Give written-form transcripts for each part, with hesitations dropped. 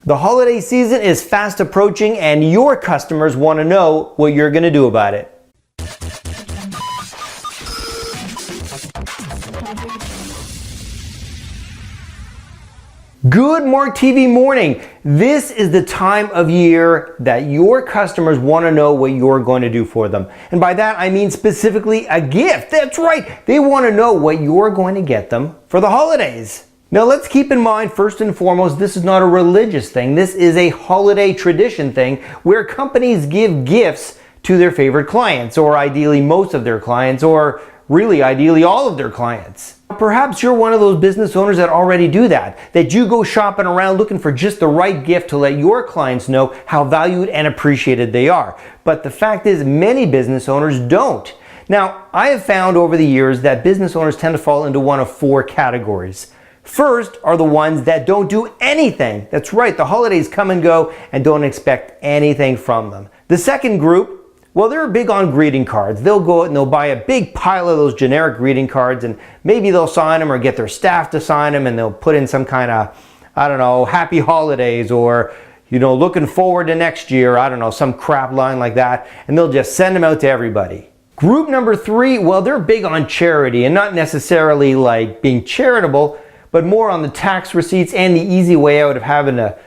The holiday season is fast approaching and your customers want to know what you're going to do about it. Good Mark TV morning. This is the time of year that your customers want to know what you're going to do for them. And by that, I mean specifically a gift. That's right. They want to know what you're going to get them for the holidays. Now let's keep in mind, first and foremost, this is not a religious thing. This is a holiday tradition thing where companies give gifts to their favorite clients, or ideally most of their clients, or really ideally all of their clients. Perhaps you're one of those business owners that already do that you go shopping around looking for just the right gift to let your clients know how valued and appreciated they are. But the fact is, many business owners don't. Now, I have found over the years that business owners tend to fall into one of four categories. First are the ones that don't do anything. That's right, the holidays come and go and don't expect anything from them. The second group, well, they're big on greeting cards. They'll go out and they'll buy a big pile of those generic greeting cards, and maybe they'll sign them or get their staff to sign them, and they'll put in some kind of, I don't know, happy holidays, or, you know, looking forward to next year, I don't know, some crap line like that, and they'll just send them out to everybody. Group number three, well, they're big on charity, and not necessarily like being charitable, but more on the tax receipts and the easy way out of having to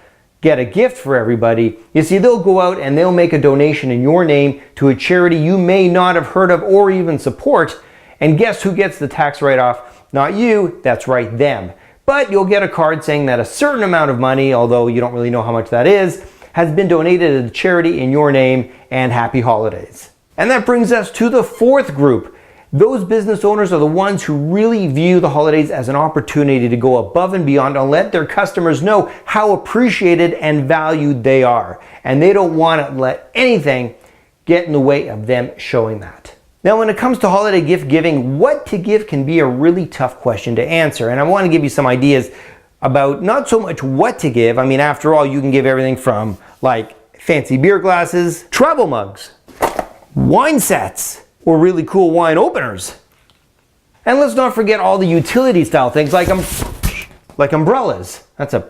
get a gift for everybody. You see, they'll go out and they'll make a donation in your name to a charity you may not have heard of or even support. And guess who gets the tax write-off? Not you, that's right, them. But you'll get a card saying that a certain amount of money, although you don't really know how much that is, has been donated to the charity in your name, and happy holidays. And that brings us to the fourth group. Those business owners are the ones who really view the holidays as an opportunity to go above and beyond and let their customers know how appreciated and valued they are. And they don't want to let anything get in the way of them showing that. Now, when it comes to holiday gift giving, what to give can be a really tough question to answer. And I want to give you some ideas about not so much what to give. I mean, after all, you can give everything from like fancy beer glasses, travel mugs, wine sets, or really cool wine openers. And let's not forget all the utility style things like umbrellas. That's a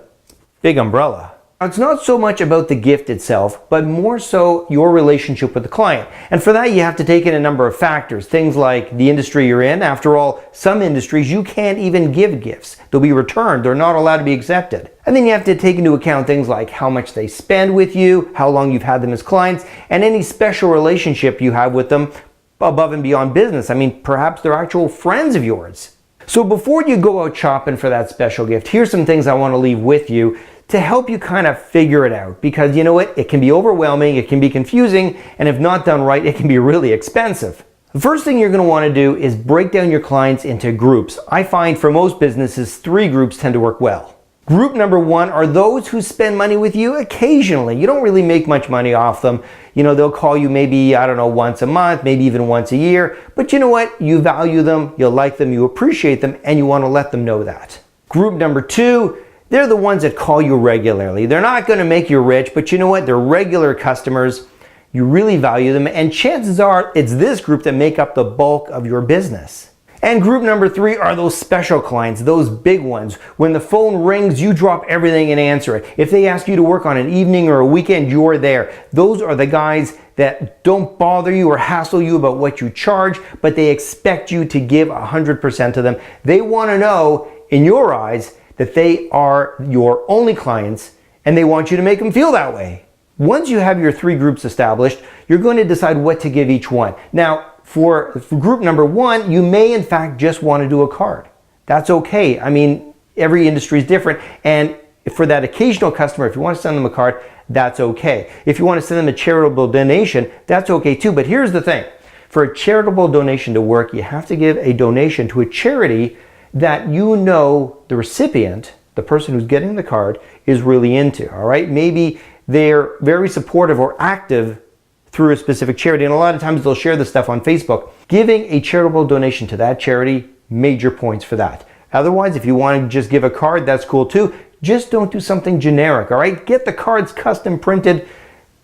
big umbrella. It's not so much about the gift itself, but more so your relationship with the client. And for that, you have to take in a number of factors. Things like the industry you're in. After all, some industries you can't even give gifts. They'll be returned. They're not allowed to be accepted. And then you have to take into account things like how much they spend with you, how long you've had them as clients, and any special relationship you have with them above and beyond business. I mean, perhaps they're actual friends of yours. So before you go out shopping for that special gift, here's some things I want to leave with you to help you kind of figure it out. Because you know what? It can be overwhelming, it can be confusing, and if not done right, it can be really expensive. The first thing you're going to want to do is break down your clients into groups. I find for most businesses, 3 groups tend to work well. Group number 1 are those who spend money with you occasionally. You don't really make much money off them. You know, they'll call you maybe, I don't know, once a month, maybe even once a year. But you know what? You value them, you like them, you appreciate them, and you want to let them know that. Group number 2, they're the ones that call you regularly. They're not going to make you rich, but you know what? They're regular customers. You really value them, and chances are it's this group that make up the bulk of your business. And group number 3 are those special clients, those big ones. When the phone rings, you drop everything and answer it. If they ask you to work on an evening or a weekend, you're there. Those are the guys that don't bother you or hassle you about what you charge, but they expect you to give 100% to them. They want to know, in your eyes, that they are your only clients, and they want you to make them feel that way. Once you have your 3 groups established, you're going to decide what to give each one. Now, for group number 1, you may in fact just want to do a card. That's okay. I mean, every industry is different, and for that occasional customer, if you want to send them a card, that's okay. If you want to send them a charitable donation, that's okay too. But here's the thing. For a charitable donation to work, you have to give a donation to a charity that you know the recipient, the person who's getting the card, is really into, all right? Maybe they're very supportive or active through a specific charity, and a lot of times they'll share this stuff on Facebook. Giving a charitable donation to that charity, major points for that. Otherwise, if you want to just give a card, that's cool too. Just don't do something generic, all right? Get the cards custom printed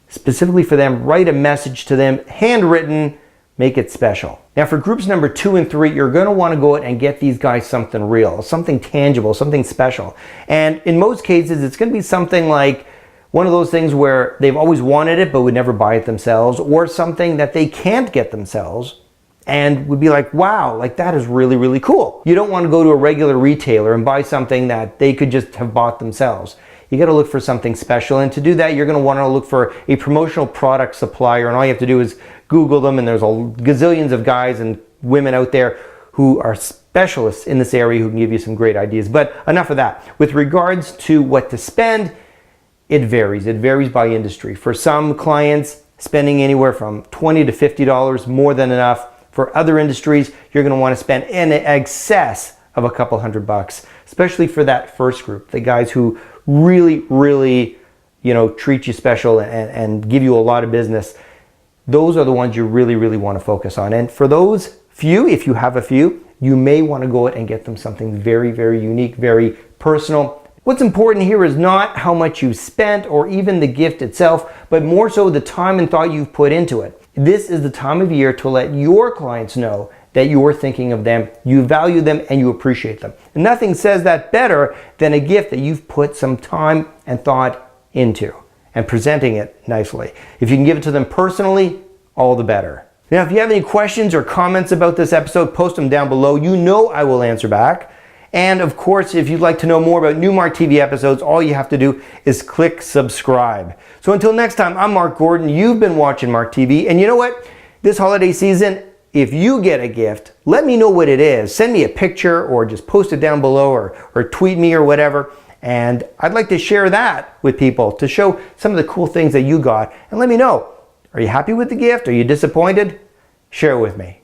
specifically for them. Write a message to them, handwritten, make it special. Now for groups number 2 and 3, you're going to want to go out and get these guys something real, something tangible, something special. And in most cases, it's going to be something like one of those things where they've always wanted it but would never buy it themselves, or something that they can't get themselves and would be like, wow, like that is really, really cool. You don't want to go to a regular retailer and buy something that they could just have bought themselves. You got to look for something special, and to do that you're going to want to look for a promotional product supplier, and all you have to do is Google them, and there's a gazillions of guys and women out there who are specialists in this area who can give you some great ideas. But enough of that. With regards to what to spend, it varies. It varies by industry. For some clients, spending anywhere from $20 to $50 more than enough. For other industries, you're going to want to spend in excess of a couple $100, especially for that first group, the guys who really, really, treat you special and give you a lot of business. Those are the ones you really, really want to focus on. And for those few, if you have a few, you may want to go out and get them something very, very unique, very personal. What's important here is not how much you've spent or even the gift itself, but more so the time and thought you've put into it. This is the time of year to let your clients know that you're thinking of them, you value them, and you appreciate them. And nothing says that better than a gift that you've put some time and thought into and presenting it nicely. If you can give it to them personally, all the better. Now, if you have any questions or comments about this episode, post them down below. You know I will answer back. And of course, if you'd like to know more about new Mark TV episodes, all you have to do is click subscribe. So until next time, I'm Mark Gordon. You've been watching Mark TV. And you know what? This holiday season, if you get a gift, let me know what it is. Send me a picture or just post it down below or tweet me or whatever. And I'd like to share that with people to show some of the cool things that you got. And let me know, are you happy with the gift? Are you disappointed? Share it with me.